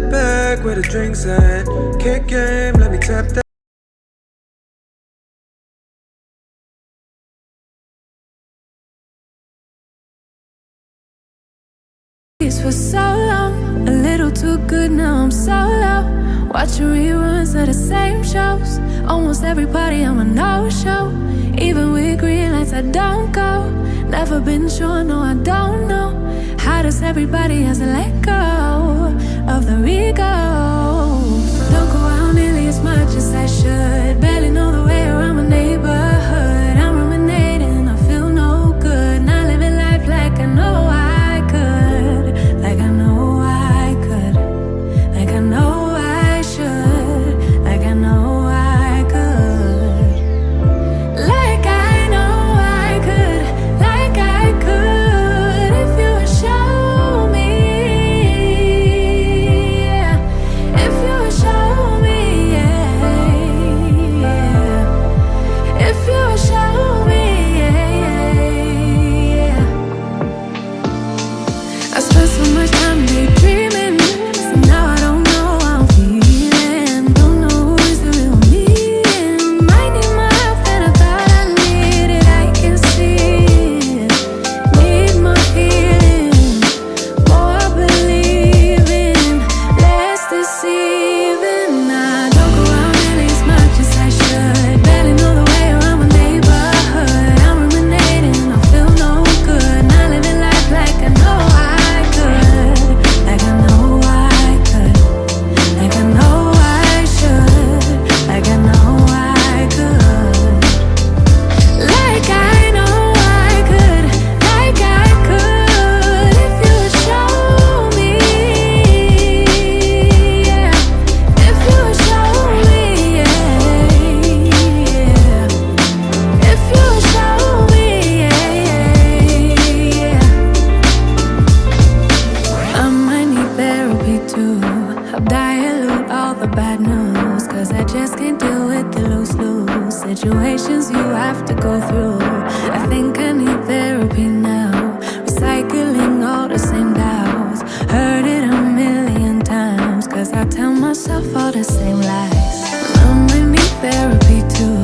Sit back with a drinks and kick game, let me tap that. For so long, a little too good, now I'm solo. Watching reruns of the same shows. Almost every party I'm a no-show. Even with green lights I don't go. Never been sure, no I don't know. How does everybody else let go of the ego? Don't go out nearly as much as I should. Barely know the way around my neighborhood. I'm ruminating, I feel no good. Not living life like I know I could. Like I know I could. Like I know I should. Like I know I could. Like I know I could. Like I could. If you would show me, yeah. If you would show me, yeah, yeah. If you would show me, yeah, yeah. I spent so much time daydreaming, so now I don't know how I'm feeling. Don't know who's the real me. Might need my help than I thought I needed. I can see it. Need more healing, more believing, less deceiving. I don't go out nearly as much as I should. Barely know the way around my neighborhood. I'm ruminating, I feel no good. Not living life like I know I could. Like I know I could. Like I know I should. Like I know I could. Like I know I could. Like I could. If you would show me, yeah. If you would show me, yeah, yeah. If you would show me, yeah, yeah. I might need therapy too. Help dilute all the bad news. Cause I just can't deal with the lose-lose situations you have to go through. I think I need therapy now. Recycling all the same doubts. Heard it a million times. Cause I tell myself all the same lies. I might need therapy too.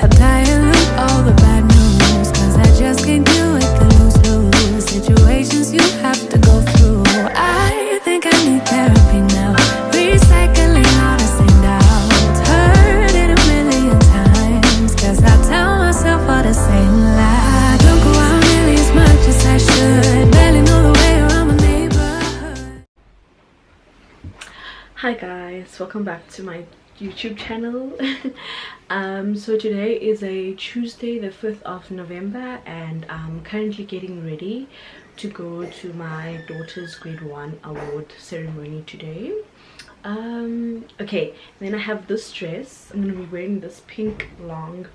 Help dilute all the bad news. Cause I just can't deal with the lose-lose situations you have to go through. I think I need therapy now. Recycling all the same doubts. Heard it a million times. Cause I tell myself all the same lie. Don't go out nearly as much as I should. Barely know the way around my neighborhood. Hi guys, welcome back to my YouTube channel. So today is a Tuesday, the 5th of November, and I'm currently getting ready to go to my daughter's grade 1 award ceremony today. Okay, then I have this dress. I'm gonna be wearing this pink long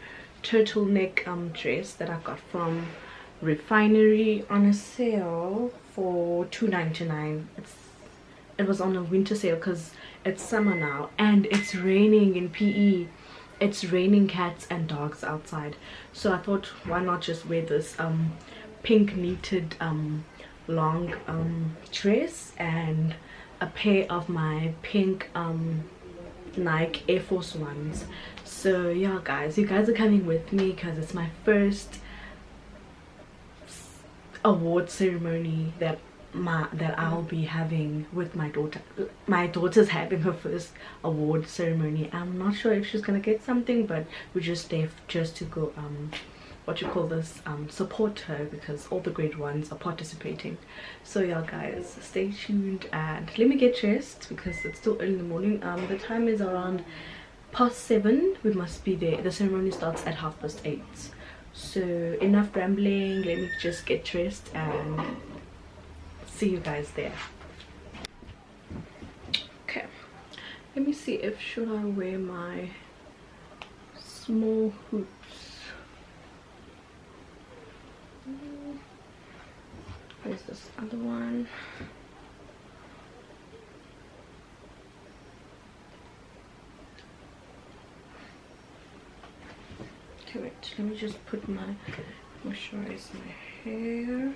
turtleneck dress that I got from Refinery on a sale for $2.99. It was on a winter sale because it's summer now and it's raining in PE. It's raining cats and dogs outside, so I thought, why not just wear this pink knitted long dress and a pair of my pink Nike Air Force Ones. So yeah guys, you guys are coming with me because it's my first award ceremony that I'll be having with my daughter. My daughter's having her first award ceremony. I'm not sure if she's gonna get something, but we're just there just to go support her because all the grade 1s are participating. So yeah guys, stay tuned and let me get dressed because it's still early in the morning. The time is around past 7. We must be there. The ceremony starts at 8:30. So enough rambling, let me just get dressed and see you guys there. Okay, let me see if should I wear my small hoops. Where's this other one? Okay, wait, let me just moisturize my hair.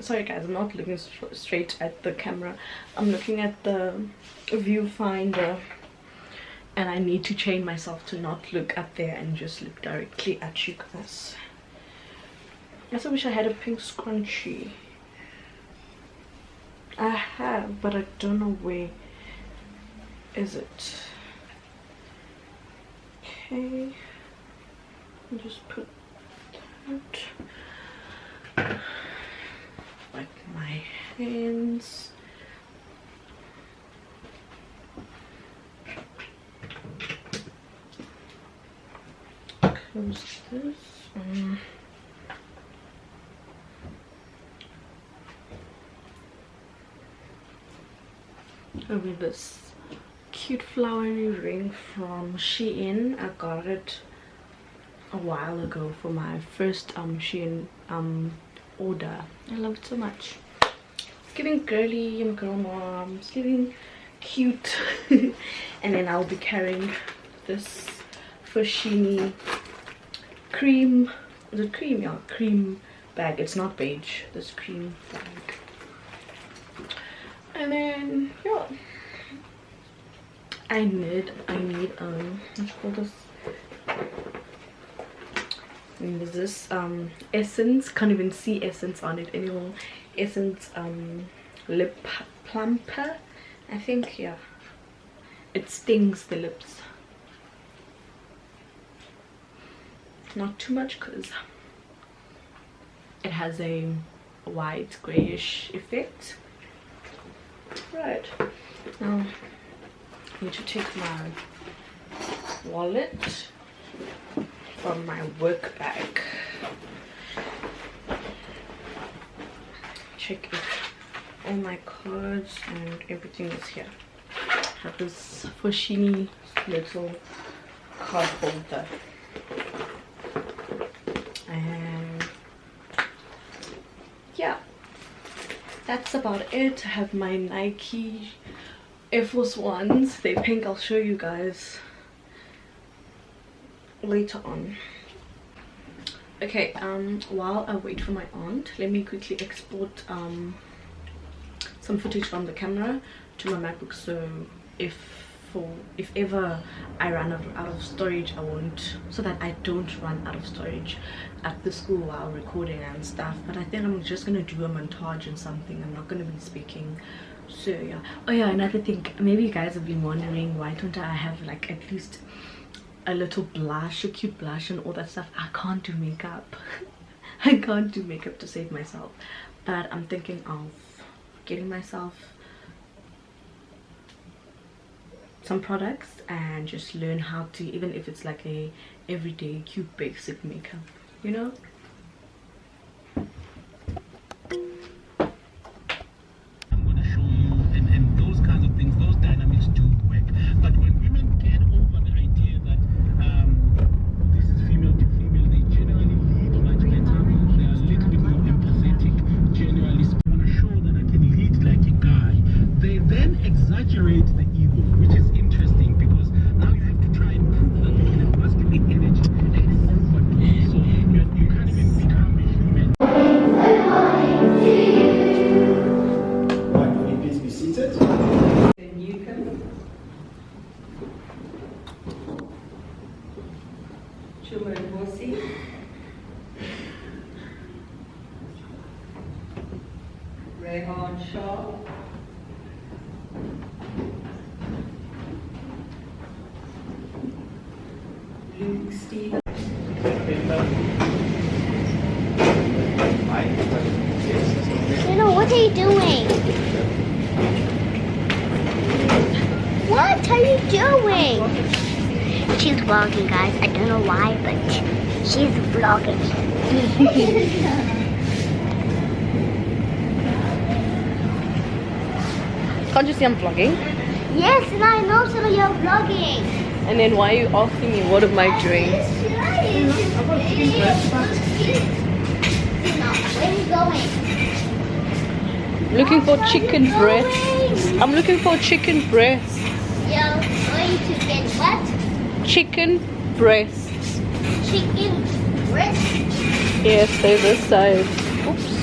sorry guys, I'm not looking straight at the camera. I'm looking at the viewfinder, and I need to train myself to not look up there and just look directly at you guys. I also wish I had a pink scrunchie. I have, but I don't know where is it. Okay, I'll just put that. Wipe my hands. Close this. With this cute flowery ring from Shein. I got it a while ago for my first Shein order. I love it so much. It's giving girly, I'm a girl mom. It's giving cute. And then I'll be carrying this Foschini cream. Is it cream? Yeah, cream bag. It's not beige. This cream bag. And then yeah, I need what's called this? And there's this Essence, can't even see Essence on it anymore. Essence lip plumper, I think. Yeah, it stings the lips. Not too much because it has a white grayish effect. Right, now I need to take my wallet from my work bag. Check if all my cards and everything is here. I have this Foschini little card holder. And yeah, that's about it. I have my Nike Air Force Ones. They're pink. I'll show you guys later on. Okay, while I wait for my aunt, let me quickly export some footage from the camera to my MacBook, so if ever I run out of storage, I won't, so that I don't run out of storage at the school while recording and stuff. But I think I'm just gonna do a montage and something. I'm not gonna be speaking. So yeah. Oh yeah, another thing, maybe you guys have been wondering why don't I have like at least a little blush, a cute blush and all that stuff. I can't do makeup. I can't do makeup to save myself, but I'm thinking of getting myself some products and just learn how to, even if it's like a everyday cute basic makeup, you know. I'm going to show you, and those kinds of things, those dynamics do work. But when women get over the idea that this is female to female, they generally lead much better. They are a little bit more empathetic, generally. I want to show that I can lead like a guy. They then exaggerate the ego, which is interesting because now you have to try and prove that you can have masculine energy and overdo it. So you can't even become a human. Right, will you please be seated? Then you can. Children Horsey. Rehan Shah. Luke Stevens. Jenna, what are you doing? What are you doing? She's vlogging, guys. I don't know why, but she's vlogging. Can't you see I'm vlogging? Yes, and I know so you're vlogging. And then why are you asking me what am I doing? Where are you going? Looking for chicken breasts. I'm looking for chicken breasts. You're going to get what? Chicken breasts. Chicken breast? Yes, they're this side. Oops.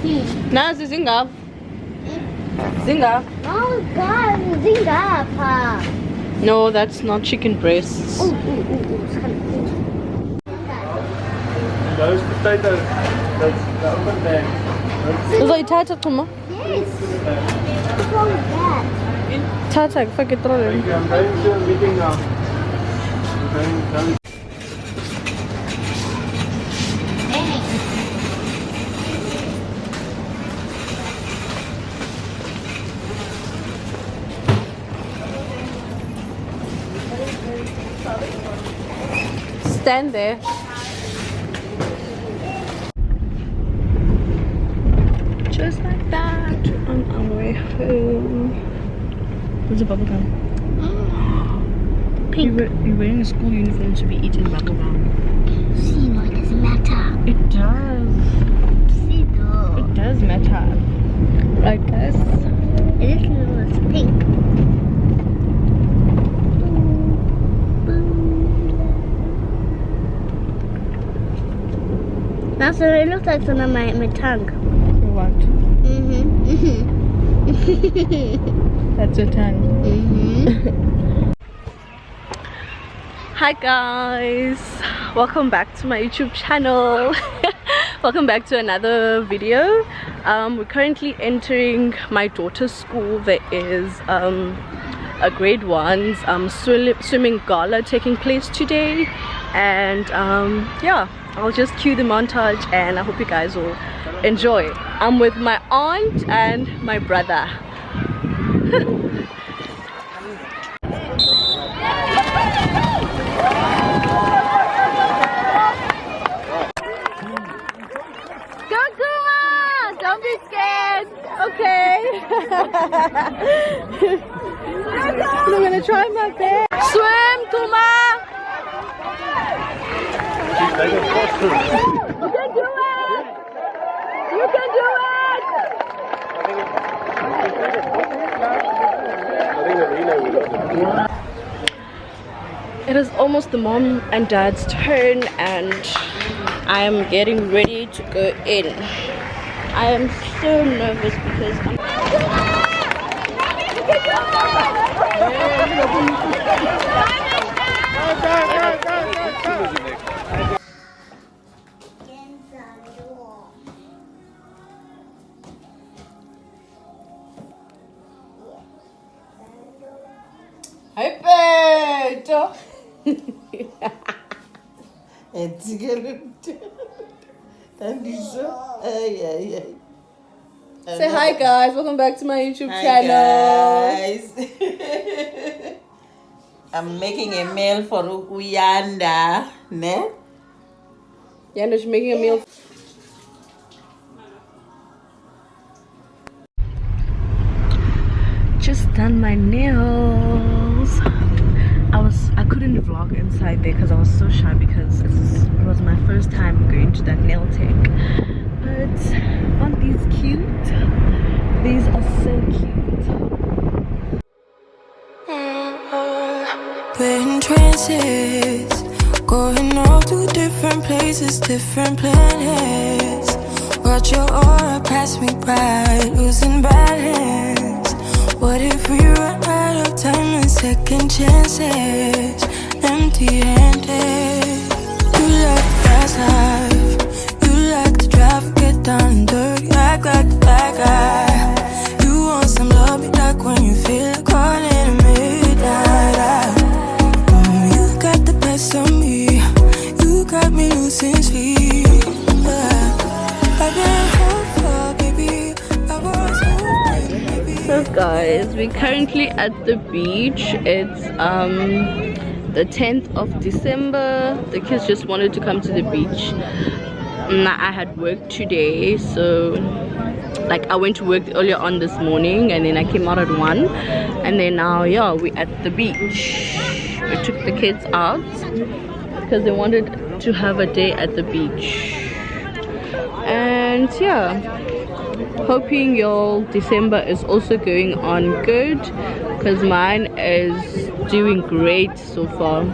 Nazi Zinga. Zinga. Oh God, Zinga, Pa. No, that's not chicken breasts. Ooh, it's kind of cool. Those potatoes, that's the open bag. Is that tata tuma? Yes. What's wrong with that? Tata, fuck it, throw I'm going to a meeting now. I'm going. Stand there. Just like that, on our way home. Where's the bubble gum? Pink. You're wearing a school uniform to be eating bubble gum. See, no, it doesn't matter. It does. See, though. It does matter. Right, guys? This little is pink. That's what it looks like on my tongue. What? That's your tongue. Hi guys, welcome back to my YouTube channel. Welcome back to another video. We're currently entering my daughter's school. There is a grade 1's swimming gala taking place today, and yeah, I'll just cue the montage and I hope you guys will enjoy. I'm with my aunt and my brother. Go Kuma! Don't be scared. Okay. I'm gonna try my best. Swim, Kuma! You can do it! You can do it! It is almost the mom and dad's turn and I am getting ready to go in. I am so nervous because I'm... Hi, Peter. Say hi guys, welcome back to my YouTube channel. Guys. I'm making a meal for Uyanda, ne? Yanda, she's making a meal. Just done my nails. I couldn't vlog inside there because I was so shy because it was my first time going to that nail tech. But aren't these cute? These are so cute. We're in trances, going all to different places, different planets. Watch your aura pass me by, losing balance. What if we run out of time and second chances? Empty-handed. You like the fast life, you like to drive, get down and dirty, act like a bad guy. You want some love, be like when you feel like calling at midnight. You got the best of me, you got me losing sleep. I've been hopeful, baby, I was hoping, baby. So guys, we're currently at the beach. It's the 10th of December. The kids just wanted to come to the beach. I had work today, so like I went to work earlier on this morning and then I came out at 1, and then now yeah, we're at the beach. We took the kids out because they wanted to have a day at the beach. And yeah, hoping your December is also going on good because mine is doing great so far.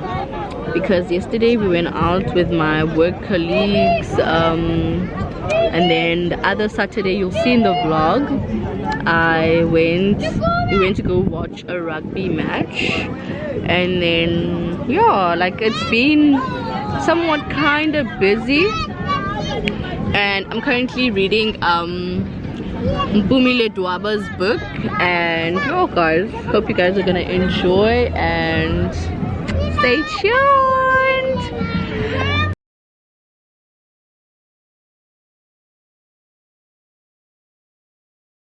because yesterday we went out with my work colleagues, and then the other Saturday you'll see in the vlog we went to go watch a rugby match. And then yeah, like it's been somewhat kind of busy, and I'm currently reading Mpumile Dwaba's book. And yo guys, hope you guys are gonna enjoy and stay tuned.